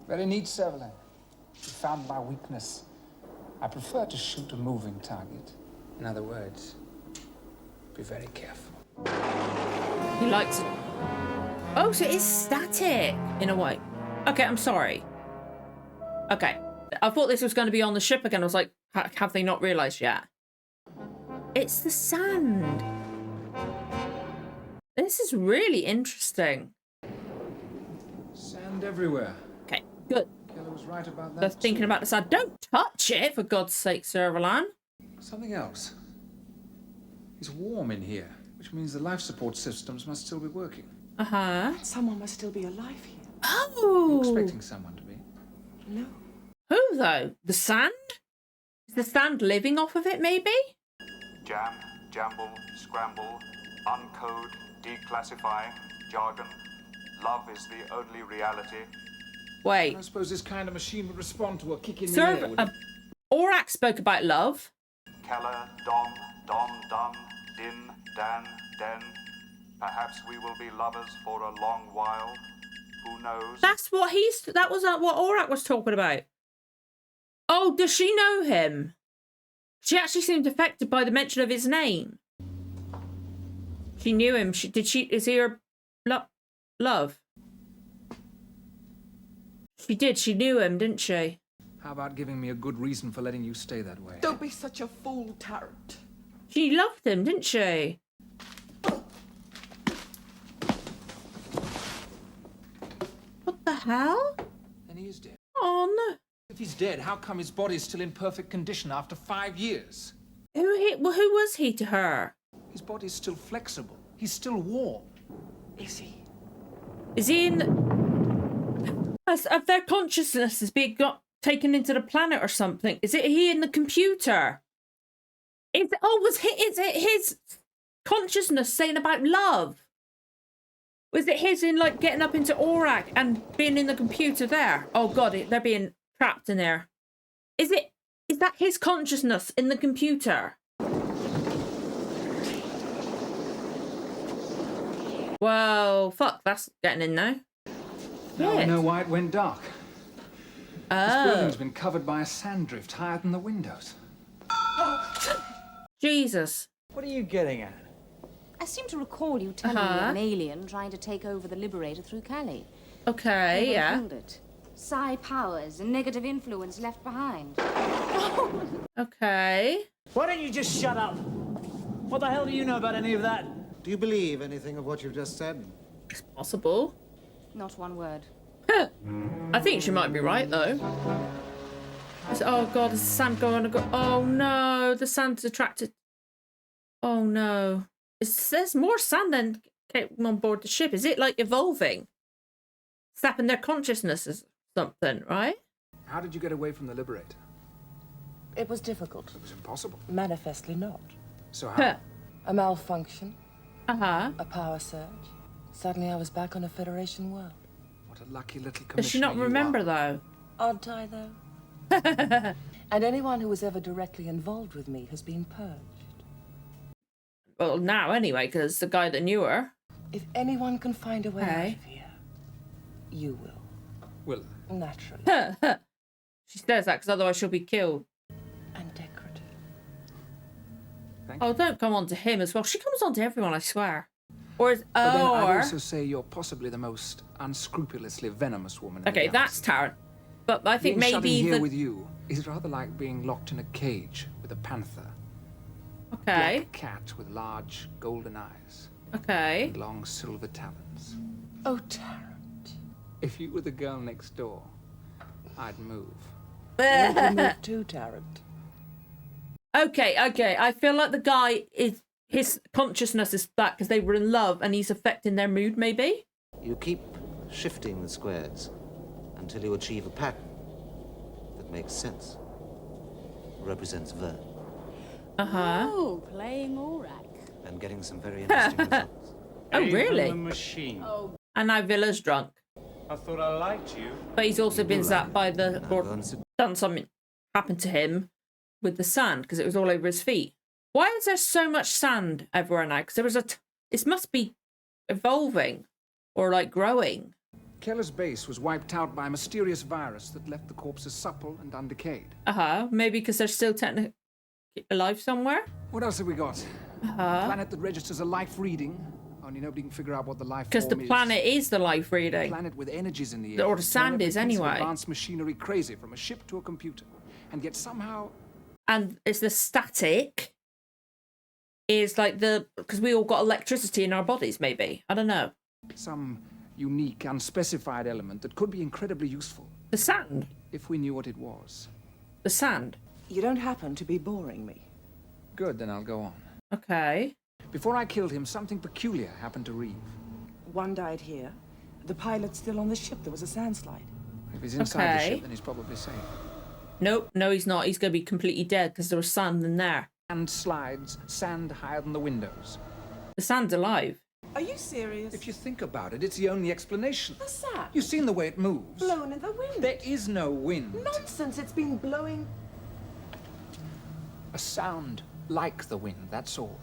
Very neat, Servalan. You found my weakness. I prefer to shoot a moving target. In other words, be very careful. He likes it. Oh, so it's static in a way. Okay, I'm sorry. Okay. I thought this was going to be on the ship again. I was like, have they not realised yet? It's the sand. This is really interesting. Sand everywhere. Okay, good. Keller was right about that. They're thinking about the sand. Don't touch it, for God's sake, Servalan. Something else. It's warm in here, which means the life support systems must still be working. Uh-huh. Someone must still be alive here. Oh! Are you expecting someone to be? No. Who, though? The sand? Is the sand living off of it, maybe? Jam, jamble, scramble, uncode, declassify, jargon. Love is the only reality. Wait. I don't suppose this kind of machine would respond to a kick in the air, would it? Aurak spoke about love. Keller, Dom, Dun, Din, Dan, Den. Perhaps we will be lovers for a long while. Who knows? That was what Aurak was talking about. Oh, does she know him? She actually seemed affected by the mention of his name. She knew him. Is he her love? She did. She knew him, didn't she? How about giving me a good reason for letting you stay that way? Don't be such a fool, Tarrant. She loved him, didn't she? What the hell? Then he is dead. Oh, no. If he's dead, how come his body is still in perfect condition after 5 years? Who was he to her? His body's still flexible. He's still warm. Is he? Is he in... As their consciousness is being taken into the planet or something? Is it he in the computer? Is it his consciousness saying about love? Was it his in like getting up into Aurak and being in the computer there? Oh God, they're being trapped in there. Is that his consciousness in the computer? Whoa, fuck, that's getting in now. Now we know why it went dark. Oh. This building's been covered by a sand drift higher than the windows. Jesus. What are you getting at? I seem to recall you telling me of an alien trying to take over the Liberator through Cali. Okay, yeah. Killed it. Psi powers and negative influence left behind. Okay. Why don't you just shut up? What the hell do you know about any of that? Do you believe anything of what you've just said? It's possible. Not one word. I think she might be right, though. Oh, God, is the sand going to go? Oh, no, the sand's attracted. Oh, no. There's more sand than came on board the ship. Is it, like, evolving? Sapping their consciousness or something, right? How did you get away from the Liberator? It was difficult. It was impossible. Manifestly not. So how? A malfunction, Uh-huh. a power surge. Suddenly I was back on a Federation world. What a lucky little commissioner Does she not you remember, are. though? Aren't I, though? And anyone who was ever directly involved with me has been purged. Well, now, anyway, because the guy that knew her. If anyone can find a way out Okay. of here, you will. Will. Naturally. She says that because otherwise she'll be killed. And decorative. Thank Oh, you. don't come on to him as well. She comes on to everyone, I swear. Or is... But then I'd Or... also say you're possibly the most unscrupulously venomous woman in Okay, the that's Tarrant. But I think being shut in maybe here the... with you is rather like being locked in a cage with a panther. Okay, Black cat with large golden eyes okay. and long silver talons. Oh, Tarrant. If you were the girl next door, I'd move. Where do you move to, Tarrant? Okay. I feel like the guy is... His consciousness is back because they were in love and he's affecting their mood, maybe? You keep shifting the squares until you achieve a pattern that makes sense. Represents Vern. Uh-huh. Oh, playing Aurak. And getting some very interesting results. Oh, really? The machine. Oh, And now Villa's drunk. I thought I liked you. But he's also been zapped by the... Now, Or Vern's done something happened to him with the sand because it was all over his feet. Why is there so much sand everywhere now? Because there was it must be evolving or like growing. Keller's base was wiped out by a mysterious virus that left the corpses supple and undecayed. Maybe because they're still technically alive somewhere. What else have we got? A planet that registers a life reading. Only nobody can figure out what the life Because the form is. planet is the life A reading. planet with energies in the air. Or the sand is, Turn every piece of anyway. Advanced machinery crazy from a ship to a computer. And yet somehow... And it's the static is like the... Because we all got electricity in our bodies, maybe. I don't know. Some unique, unspecified element that could be incredibly useful. The sand. If we knew what it was. The sand. You don't happen to be boring me. Good, then I'll go on. Okay. Before I killed him, something peculiar happened to Reeve. One died here. The pilot's still on the ship. There was a sandslide. If he's inside the Okay. ship, then he's probably safe. Nope, no, he's not. He's going to be completely dead because there was sand in there. And slides, sand higher than the windows. The sand's alive. Are you serious? If you think about it, it's the only explanation. The sand. You've seen the way it moves. Blown in the wind. There is no wind. Nonsense. It's been blowing. A sound like the wind, that's all.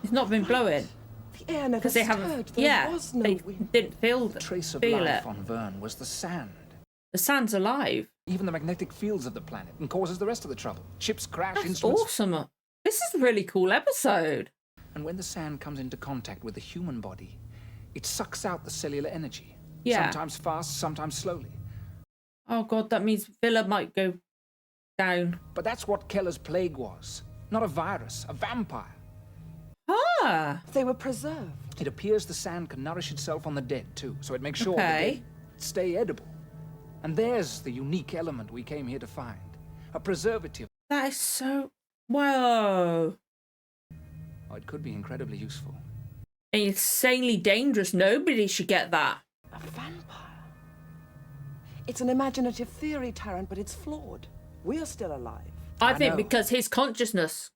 It's not been blowing. The air never Because they stirred. haven't... There Yeah, was no they wind. didn't feel The trace of feel life it. on Vern was the sand. The sand's alive. Even the magnetic fields of the planet, and causes the rest of the trouble. Ships crash, That's instruments... awesome. This is a really cool episode. And when the sand comes into contact with the human body, it sucks out the cellular energy. Yeah. Sometimes fast, sometimes slowly. Oh, God, that means Villa might go down. But that's what Keller's plague was. Not a virus, a vampire. Ah, They were preserved. It appears the sand can nourish itself on the dead, too, so it makes sure the Okay. dead stay edible. And there's the unique element we came here to find. A preservative. that is so... Whoa. Oh, it could be incredibly useful. Insanely dangerous. Nobody should get that. A vampire. It's an imaginative theory, Tarrant, but it's flawed. We're still alive. I I think know. because his consciousness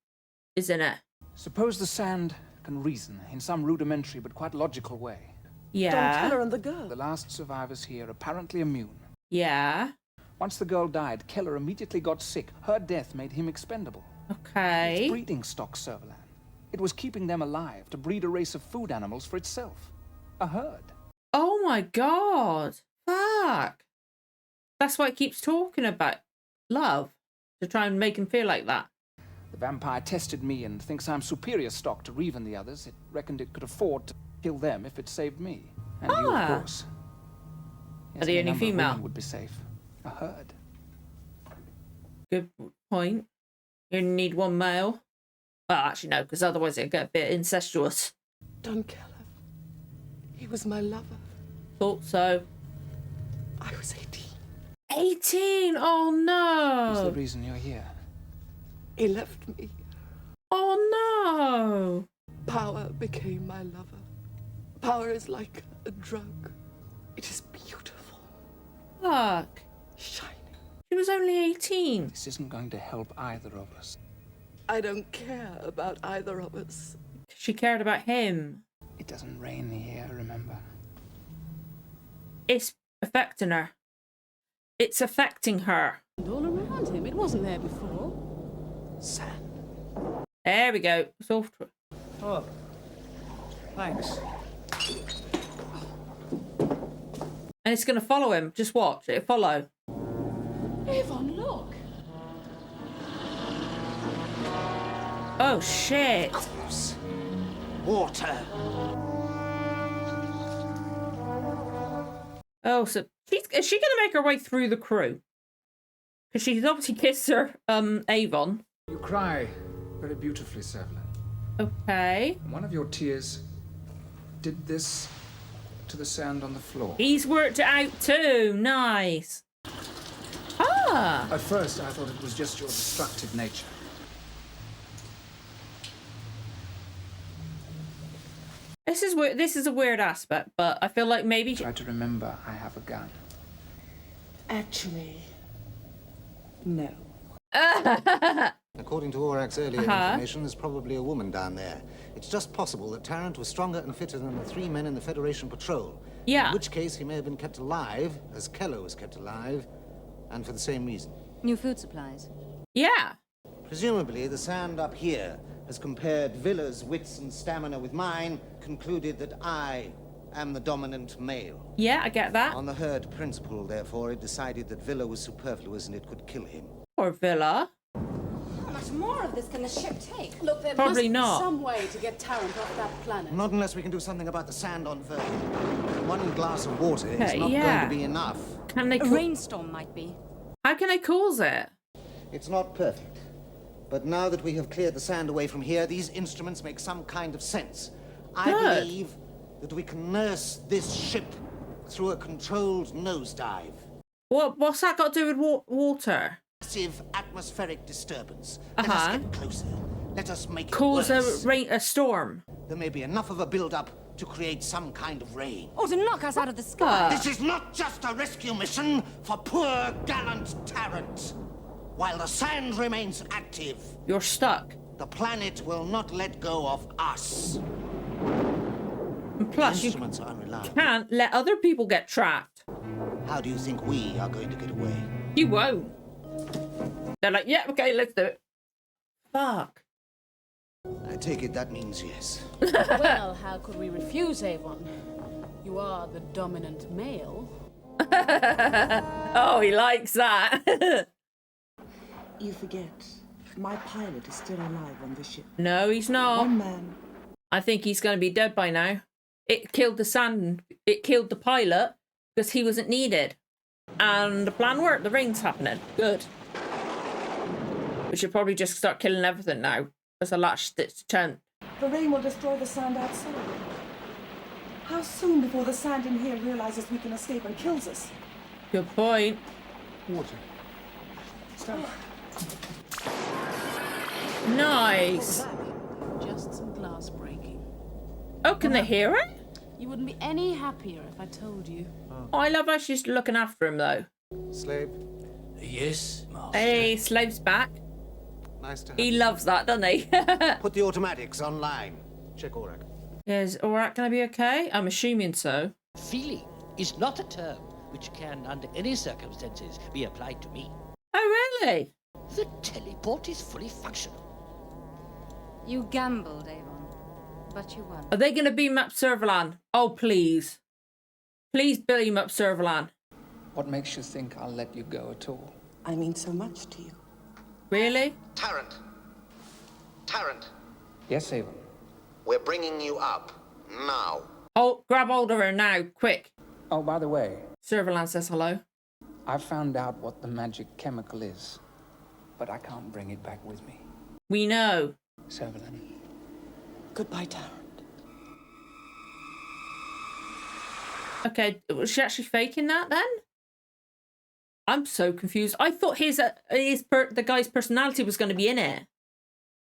is in it. Suppose the sand can reason in some rudimentary but quite logical way. Don Yeah. Keller and the girl. The last survivors here apparently immune. Yeah. Once the girl died, Keller immediately got sick. Her death made him expendable. Okay. Its breeding stock, Servalan. It was keeping them alive to breed a race of food animals for itself. A herd. Oh my God. Fuck. That's why it keeps talking about love. To try and make him feel like that. The vampire tested me and thinks I'm superior stock to Reeve and the others. It reckoned it could afford to kill them if it saved me. And you, of course. Yes, the any only number of female. women would be safe. A herd. Good point. You only need one male. Well, actually, no, because otherwise it'd get a bit incestuous. Don Keller. He was my lover. Thought so. I was 18. 18! Oh What's the no! reason you're here? He left me. Oh no! Power became my lover. Power is like a drug. It is beautiful, Fuck. shining. She was only 18. This isn't going to help either of us. I don't care about either of us. She cared about him. It doesn't rain here, remember? It's affecting her. It's affecting her. All around him. It wasn't there before. Sand. There we go. It's off to Oh, thanks. And it's going to follow him. Just watch. It'll follow. Avon, look. Oh, shit. Water. Oh, so is she going to make her way through the crew? Because she's obviously kissed her, Avon. You cry very beautifully, Servalan. Okay. And one of your tears did this to the sand on the floor. He's worked it out too. Nice. Ah. At first, I thought it was just your destructive nature. This is weird. This is a weird aspect, but I feel like maybe Try to remember I have a gun. Actually, no. According to Aurak's earlier information, there's probably a woman down there. It's just possible that Tarrant was stronger and fitter than the 3 men in the Federation patrol. Yeah. In which case, he may have been kept alive, as Keller was kept alive, and for the same reason. New food supplies. yeah. Presumably, the sand up here has compared Villa's wits and stamina with mine, concluded that I am the dominant male. Yeah, I get that. On the herd principle, therefore, it decided that Villa was superfluous and it could kill him. Or Villa. How much more of this can the ship take? Look, there Probably must not. be some way to get Tarrant off that planet. Not unless we can do something about the sand on Vern. One glass of water is Okay, not yeah. going to be enough. Can they? A rainstorm might be. How can they cause it? It's not perfect. But now that we have cleared the sand away from here, these instruments make some kind of sense. I Good. believe that we can nurse this ship through a controlled nosedive. What's that got to do with water? Massive atmospheric disturbance. Let us get closer. Let us make it Cause worse. a storm. There may be enough of a build-up to create some kind of rain. Or to knock us out of the sky. This is not just a rescue mission for poor, gallant Tarrant. While the sand remains active, You're stuck. the planet will not let go of us. And plus, you Instruments are unreliable. can't let other people get trapped. How do you think we are going to get away? You won't. They're like, yeah, okay, let's do it. Fuck. I take it that means yes. Well, how could we refuse, Avon? You are the dominant male. Oh, he likes that. You forget, my pilot is still alive on the ship. No, he's not. One man. I think he's going to be dead by now. It killed the sand. It killed the pilot because he wasn't needed. And the plan worked. The rain's happening. Good. We should probably just start killing everything now. As a last ditch attempt. The rain will destroy the sand outside. How soon before the sand in here realizes we can escape and kills us? Good point. Water. Stop. Nice. Just some glass breaking. Oh, can they hear it? You wouldn't be any happier if I told you. Oh, I love how she's looking after him, though. Slave, Yes, Master. Hey, Slave's back. nice to have He you. loves that, doesn't he? Put the automatics online. Check Aurak. Is Aurak going to be okay? I'm assuming so. Feeling is not a term which can, under any circumstances, be applied to me. Oh, really? The teleport is fully functional. You gambled, Avon. But you won. Are they going to beam up Servalan? Oh, please. Please beam up Servalan. What makes you think I'll let you go at all? I mean so much to you. Really? Tarrant. Tarrant, Yes, Avon. we're bringing you up. Now. Oh, grab hold of her now, quick. Oh, by the way, Servalan says hello. I've found out what the magic chemical is, but I can't bring it back with me. We know. Servalan. Goodbye, Tarrant. Okay, was she actually faking that then? I'm so confused. I thought the guy's personality was going to be in it,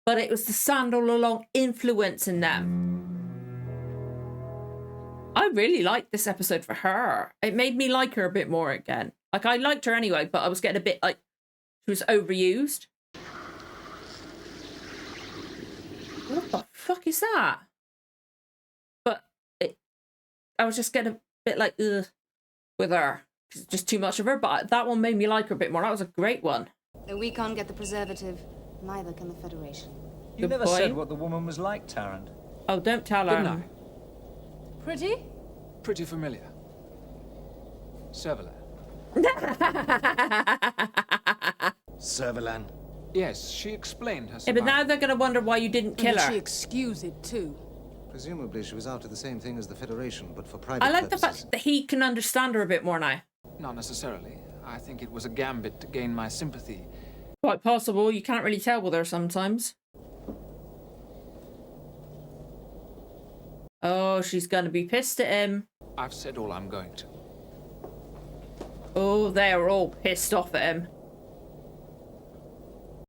but it was the sand all along influencing them. I really liked this episode for her. It made me like her a bit more again. Like, I liked her anyway, but I was getting a bit like she was overused. What the fuck is that? But I was just getting a bit like, ugh, with her. It's just too much of her, but that one made me like her a bit more. That was a great one. We can't get the preservative. Neither can the Federation. You Good never boy. said what the woman was like, Tarrant. Oh, don't tell her. Good night. Pretty? Pretty familiar. Servalan. Servalan. Yes, she explained her Yeah, but now survival. they're going to wonder why you didn't kill And did she her. excuse it too? Presumably she was after the same thing as the Federation, but for private I like the purposes. fact that he can understand her a bit more now. Not necessarily. I think it was a gambit to gain my sympathy. Quite possible. You can't really tell with her sometimes. Oh, she's going to be pissed at him. I've said all I'm going to. Oh, they're all pissed off at him.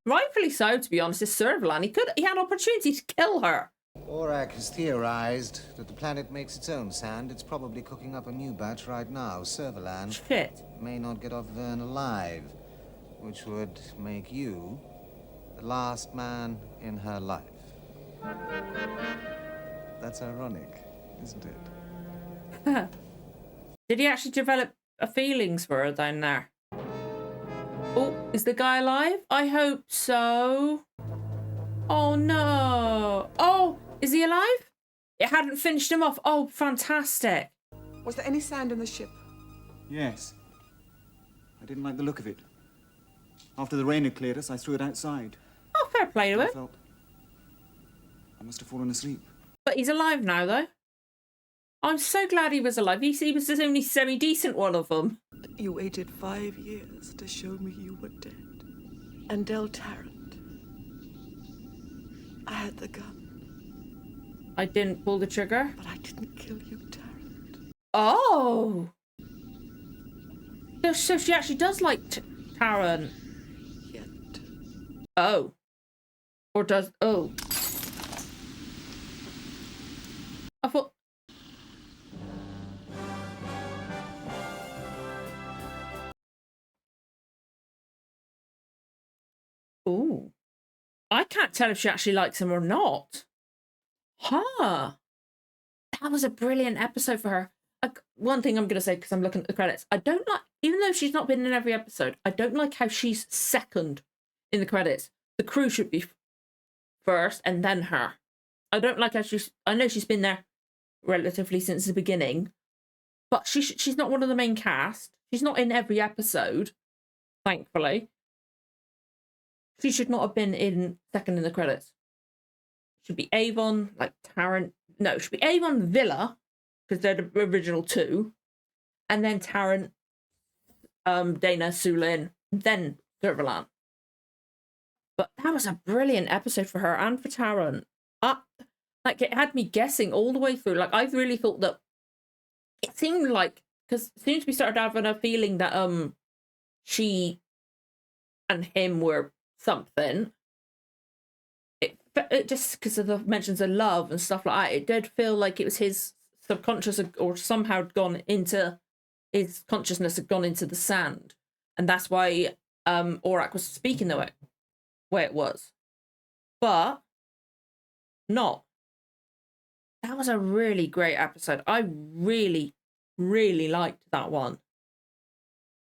Rightfully so, to be honest. It's Servalan. He had opportunity to kill her. Aurak has theorized that the planet makes its own sand. It's probably cooking up a new batch right now. Servalan Shit. may not get off Vern alive, which would make you the last man in her life. That's ironic, isn't it? Did he actually develop feelings for her down there? Oh, is the guy alive? I hope so. Oh no. Oh, is he alive? It hadn't finished him off. Oh, fantastic. Was there any sand in the ship? Yes. I didn't like the look of it. After the rain had cleared us, I threw it outside. Oh, fair play to I him. felt I must have fallen asleep. But he's alive now, though. I'm so glad he was alive. He was the only semi-decent one of them. You waited 5 years to show me you were dead. And Del Tarrant. I had the gun. I didn't pull the trigger. But I didn't kill you, Tarrant. Oh! So she actually does like Tarrant. Yet. Oh. Or does... Oh. I thought... Ooh. I can't tell if she actually likes him or not. Huh. That was a brilliant episode for her. One thing I'm going to say, because I'm looking at the credits, I don't like, even though she's not been in every episode, I don't like how she's second in the credits. The crew should be first and then her. I don't like how I know she's been there relatively since the beginning, but she's not one of the main cast. She's not in every episode, thankfully. She should not have been in second in the credits. Should be Avon, like Tarrant. No, it should be Avon, Villa, because they're the original two, and then Tarrant, Dana, Sulin, then Servalan. But that was a brilliant episode for her and for Tarrant. Like, it had me guessing all the way through. Like, I really thought that it seemed like, because as soon as we started having a feeling that she and him were something, it just because of the mentions of love and stuff like that, it did feel like it was his subconscious or somehow had gone into his consciousness, had gone into the sand, and that's why Aurak was speaking the way it was, but not. That was a really great episode. I really, really liked that one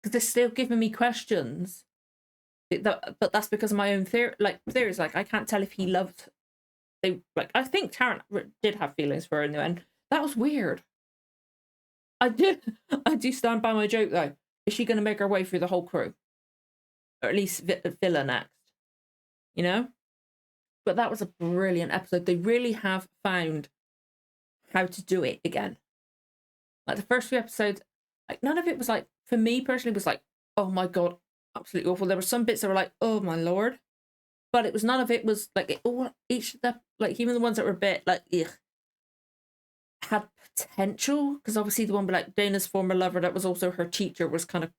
because they're still giving me questions. But that's because of my own theories. Like, I can't tell if he loved. I think Tarrant did have feelings for her in the end. That was weird. I do stand by my joke though. Is she going to make her way through the whole crew, or at least Villa next? You know. But that was a brilliant episode. They really have found how to do it again. Like the first few episodes, like none of it was like, for me personally, was like, oh my god, absolutely awful. There were some bits that were like, oh my lord, but it was none of it was like each of the, like, even the ones that were a bit like ugh, had potential, because obviously the one with like Dana's former lover that was also her teacher was kind of,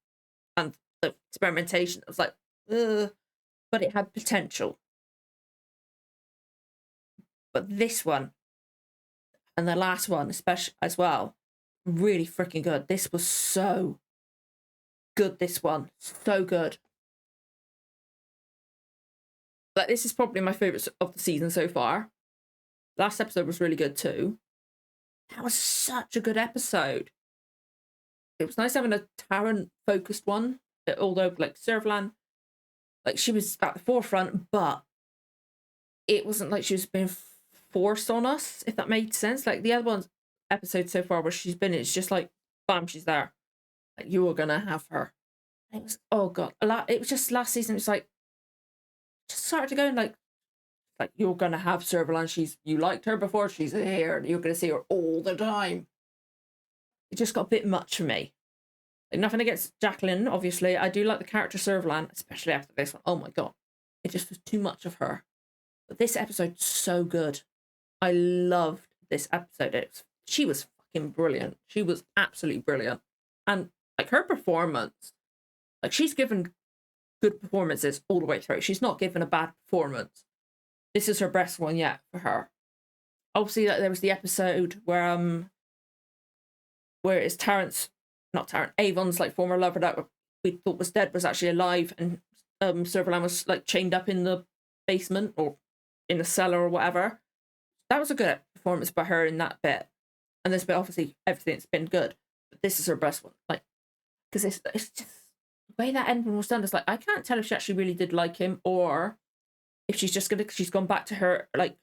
and the experimentation, it was like ugh, but it had potential. But this one and the last one especially as well, really freaking good. This was so good. This one, so good. Like, this is probably my favourite of the season so far. Last episode was really good too. That was such a good episode. It was nice having a Tarrant focused one, although like Servalan, like she was at the forefront, but it wasn't like she was being forced on us, if that made sense. Like the other ones episodes so far where she's been, it's just like bam, she's there. Like, you were gonna have her. And it was, oh god, it was just last season. It was like just started to go like you're gonna have Servalan. You liked her before. She's here. You're gonna see her all the time. It just got a bit much for me. Like, nothing against Jacqueline, obviously. I do like the character Servalan, especially after this one. Oh my god, it just was too much of her. But this episode's so good. I loved this episode. She was fucking brilliant. She was absolutely brilliant. And like her performance, like she's given good performances all the way through. She's not given a bad performance. This is her best one yet for her. Obviously, there was the episode where it's not Tarrant, Avon's like former lover that we thought was dead was actually alive, and Servalan was like chained up in the basement or in the cellar or whatever. That was a good performance by her in that bit. And this bit, obviously, everything's been good. But this is her best one. Like, because it's just the way that ending was done. It's like, I can't tell if she actually really did like him, or if she's gone back to her like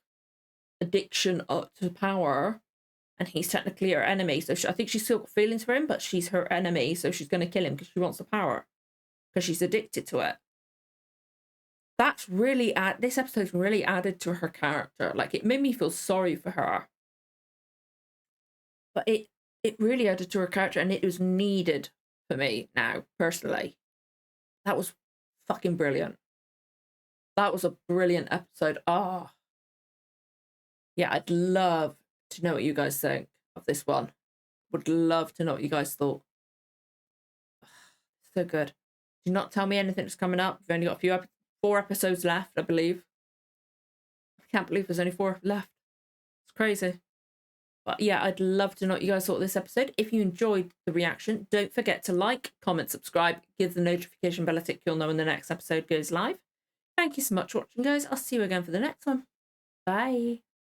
addiction to power, and he's technically her enemy. So I think she's still got feelings for him, but she's her enemy, so she's going to kill him because she wants the power, because she's addicted to it. That's really this episode's really added to her character. Like, it made me feel sorry for her, but it really added to her character, and it was needed for me now, personally. That was fucking brilliant. That was a brilliant episode. Yeah, I'd love to know what you guys think of this one. Would love to know what you guys thought. So good. Do not tell me anything that's coming up. We've only got 4 episodes left, I believe. I can't believe there's only 4 left. It's crazy. But yeah, I'd love to know what you guys thought of this episode. If you enjoyed the reaction, don't forget to like, comment, subscribe, give the notification bell a tick. You'll know when the next episode goes live. Thank you so much for watching, guys. I'll see you again for the next one. Bye.